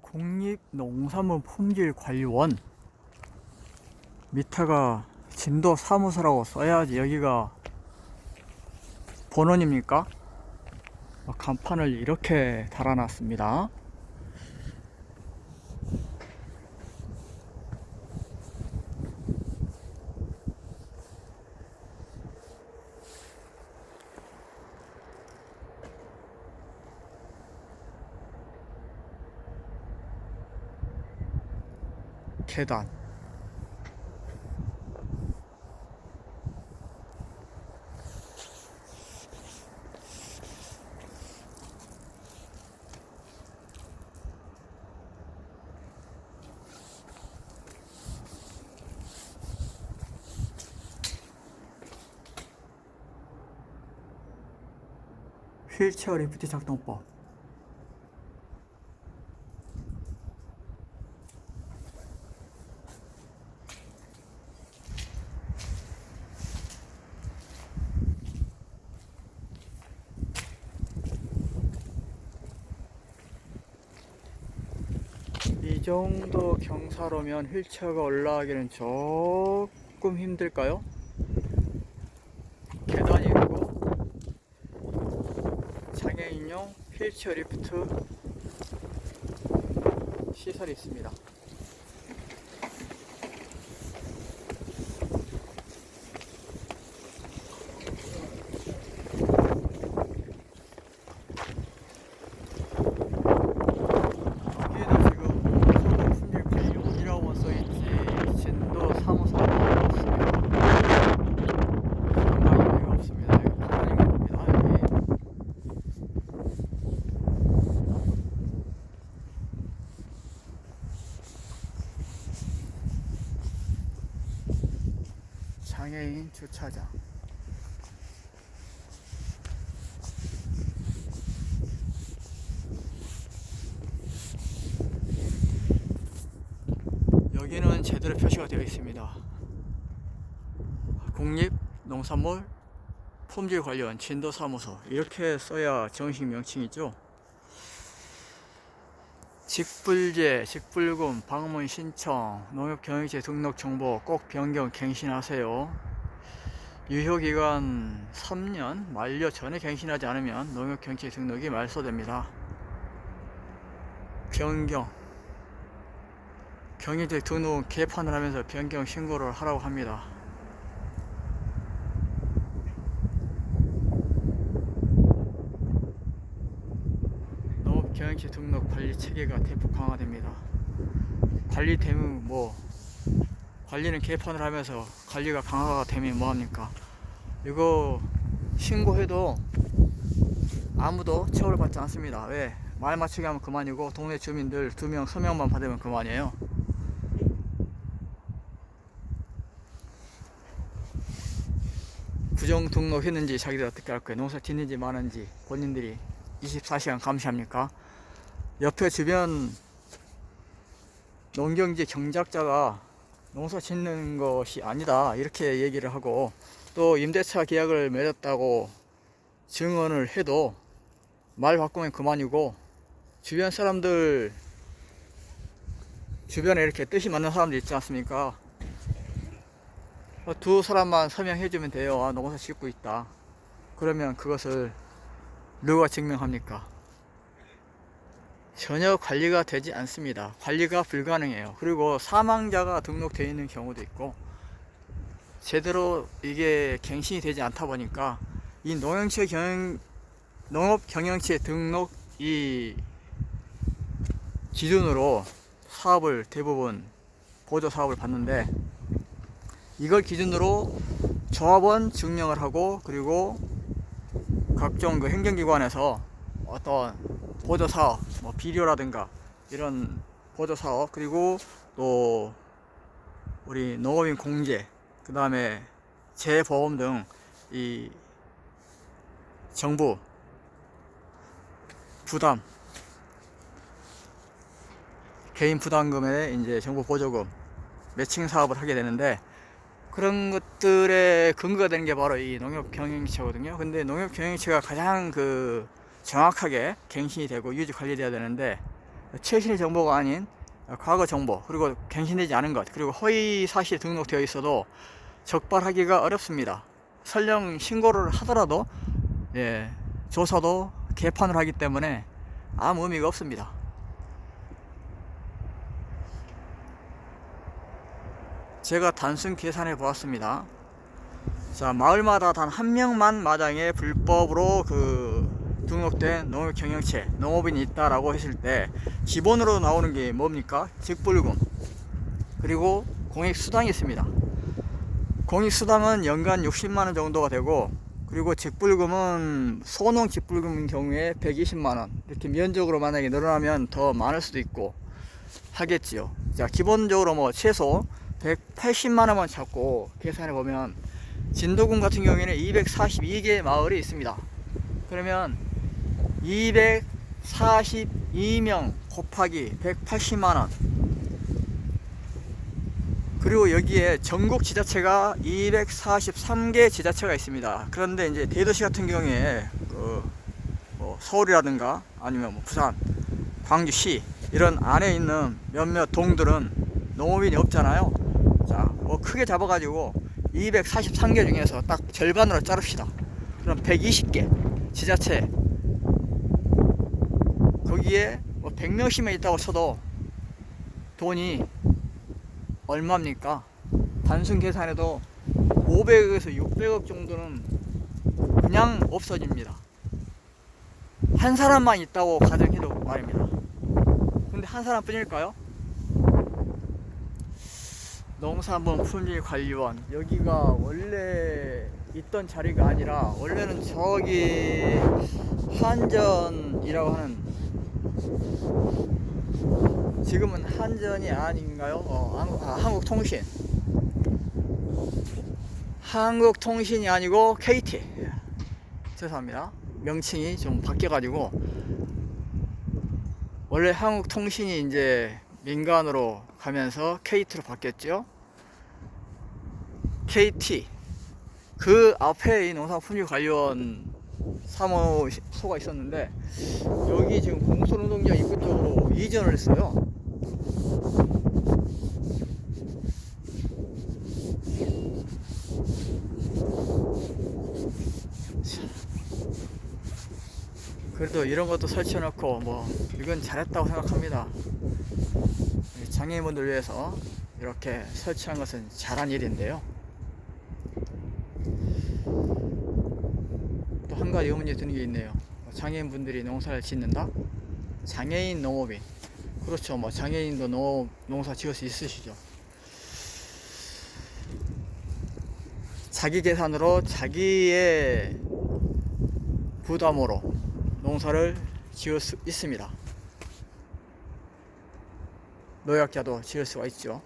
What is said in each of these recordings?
국립농산물품질관리원 밑에가 진도사무소라고 써야지 여기가 본원입니까? 간판을 이렇게 달아놨습니다. 계단 휠체어 리프트 작동법 이 정도 경사로면 휠체어가 올라가기는 조금 힘들까요? 계단이 있고 장애인용 휠체어 리프트 시설이 있습니다. 장애인 주차장 여기는 제대로 표시가 되어 있습니다. 국립농산물 품질관리원 진도사무소 이렇게 써야 정식 명칭이죠. 직불제, 직불금, 방문 신청, 농협경영체 등록 정보 꼭 변경 갱신하세요. 유효기간 3년 만료 전에 갱신하지 않으면 농협경영체 등록이 말소됩니다. 변경 경영체 등록 개판을 하면서 변경 신고를 하라고 합니다. 경영체 등록 관리 체계가 대폭 강화됩니다. 관리되면 관리는 개판을 하면서 관리가 강화가 되면 뭐합니까? 이거 신고해도 아무도 처벌받지 않습니다. 왜? 말 맞추게 하면 그만이고 동네 주민들 2명 서명만 받으면 그만이에요. 부정 등록했는지 자기들 어떻게 할 거예요? 농사 짓는지 마는지 본인들이 24시간 감시합니까? 옆에 주변 농경지 경작자가 농사 짓는 것이 아니다 이렇게 얘기를 하고 또 임대차 계약을 맺었다고 증언을 해도 말 바꾸면 그만이고 주변 사람들 주변에 이렇게 뜻이 맞는 사람들 있지 않습니까? 두 사람만 서명해주면 돼요. 아, 농사 짓고 있다. 그러면 그것을 누가 증명합니까? 전혀 관리가 되지 않습니다. 관리가 불가능해요. 그리고 사망자가 등록되어 있는 경우도 있고 제대로 이게 갱신이 되지 않다 보니까 이 농업경영체 등록 이 기준으로 사업을 대부분 보조 사업을 받는데 이걸 기준으로 조합원 증명을 하고 그리고 각종 그 행정기관에서 어떤 보조사업, 비료라든가 이런 보조사업 그리고 또 우리 농업인 공제 그 다음에 재보험 등 이 정부 부담 개인 부담금에 이제 정부 보조금 매칭 사업을 하게 되는데 그런 것들의 근거가 되는 게 바로 이 농협경영체거든요. 근데 농협경영체가 가장 정확하게 갱신이 되고 유지 관리돼야 되는데 최신의 정보가 아닌 과거 정보, 그리고 갱신되지 않은 것, 그리고 허위 사실 등록되어 있어도 적발하기가 어렵습니다. 설령 신고를 하더라도 조사도 개판을 하기 때문에 아무 의미가 없습니다. 제가 단순 계산해 보았습니다. 자, 마을마다 단 한 명만 마당에 불법으로 등록된 농업경영체, 농업인이 있다라고 했을 때 기본으로 나오는 게 뭡니까? 직불금, 그리고 공익수당이 있습니다. 공익수당은 연간 60만원 정도가 되고, 그리고 직불금은 소농 직불금인 경우에 120만원, 이렇게 면적으로 만약에 늘어나면 더 많을 수도 있고 하겠지요. 자, 기본적으로 뭐 최소 180만원만 잡고 계산해 보면 진도군 같은 경우에는 242개 마을이 있습니다. 그러면 242명 곱하기 180만원, 그리고 여기에 전국 지자체가 243개 지자체가 있습니다. 그런데 이제 대도시 같은 경우에 뭐 서울이라든가 아니면 뭐 부산, 광주시 이런 안에 있는 몇몇 동들은 농업인이 없잖아요. 자, 뭐 크게 잡아가지고 243개 중에서 딱 절반으로 자릅시다. 그럼 120개 지자체, 거기에 뭐 100명씩만 있다고 쳐도 돈이 얼마입니까? 단순 계산해도 500억에서 600억 정도는 그냥 없어집니다. 한 사람만 있다고 가정해도 말입니다. 근데 한 사람뿐일까요? 농산물 품질관리원, 여기가 원래 있던 자리가 아니라 원래는 저기 한전이라고 하는, 지금은 한전이 아닌가요? 한국통신이 아니고 KT, 죄송합니다, 명칭이 좀 바뀌어가지고 원래 한국통신이 이제 민간으로 가면서 KT로 바뀌었죠. KT 그 앞에 이 농산품질관리원 사무소가 있었는데 여기 지금 공설운동장 입구 쪽으로 이전을 했어요. 그래도 이런 것도 설치해 놓고 뭐 이건 잘했다고 생각합니다. 장애인분들 위해서 이렇게 설치한 것은 잘한 일인데요. 또 한 가지 의문이 드는 게 있네요. 장애인분들이 농사를 짓는다? 장애인 농업인, 그렇죠. 뭐 장애인도 농사 지을 수 있으시죠. 자기 계산으로 자기의 부담으로 농사를 지을 수 있습니다. 노약자도 지을 수가 있죠.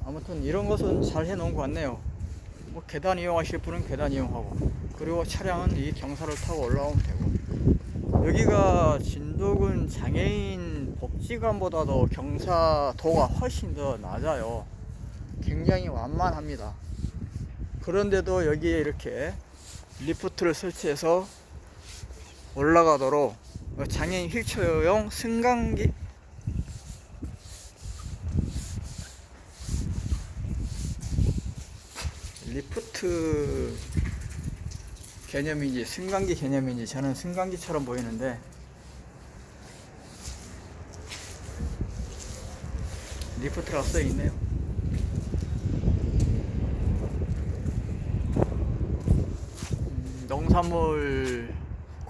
아무튼 이런 것은 잘 해놓은 것 같네요. 뭐 계단 이용하실 분은 계단 이용하고, 그리고 차량은 이 경사를 타고 올라오면 되고, 여기가 진도군 장애인 복지관보다도 경사도가 훨씬 더 낮아요. 굉장히 완만합니다. 그런데도 여기에 이렇게 리프트를 설치해서 올라가도록 장애인 휠체어용 승강기, 리프트 개념인지 승강기 개념인지 저는 승강기처럼 보이는데, 리프트라고 써 있네요.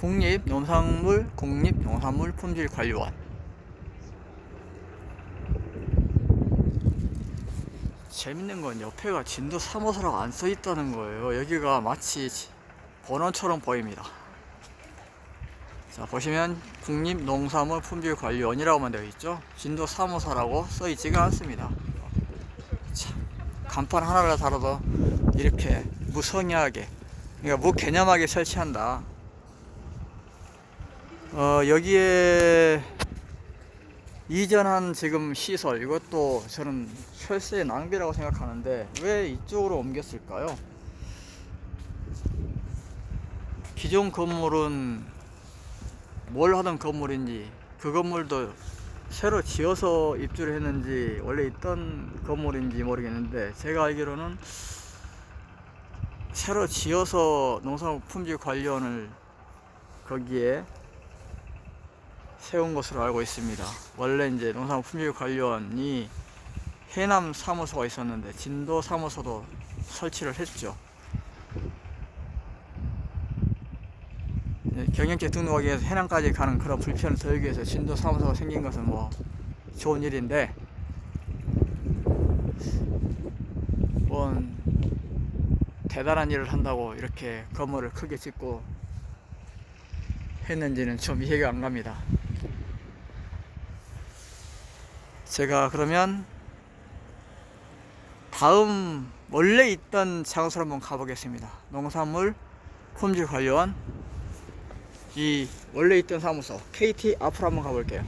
국립농산물 품질관리원. 재밌는 건 옆에가 진도 3호소라고 안 써 있다는 거예요. 여기가 마치 번호처럼 보입니다. 자, 보시면 국립농산물 품질관리원이라고만 되어 있죠. 진도 3호소라고 써 있지가 않습니다. 참, 간판 하나를 다뤄도 이렇게 무성의하게, 그러니까 무개념하게 설치한다. 여기에 이전한 지금 시설, 이것도 저는 철새의 낭비라고 생각하는데 왜 이쪽으로 옮겼을까요? 기존 건물은 뭘 하던 건물인지 그 건물도 새로 지어서 입주를 했는지 원래 있던 건물인지 모르겠는데, 제가 알기로는 새로 지어서 농산물 품질 관리원을 거기에 세운 것으로 알고 있습니다. 원래 이제 농산물 품질 관리원이 해남 사무소가 있었는데 진도 사무소도 설치를 했죠. 경영체 등록하기 위해서 해남까지 가는 그런 불편을 덜기 위해서 진도 사무소가 생긴 것은 뭐 좋은 일인데, 뭔 대단한 일을 한다고 이렇게 건물을 크게 짓고 했는지는 좀 이해가 안 갑니다. 제가 그러면 다음 원래 있던 장소로 한번 가보겠습니다. 농산물 품질 관리원, 이 원래 있던 사무소 KT 앞으로 한번 가볼게요.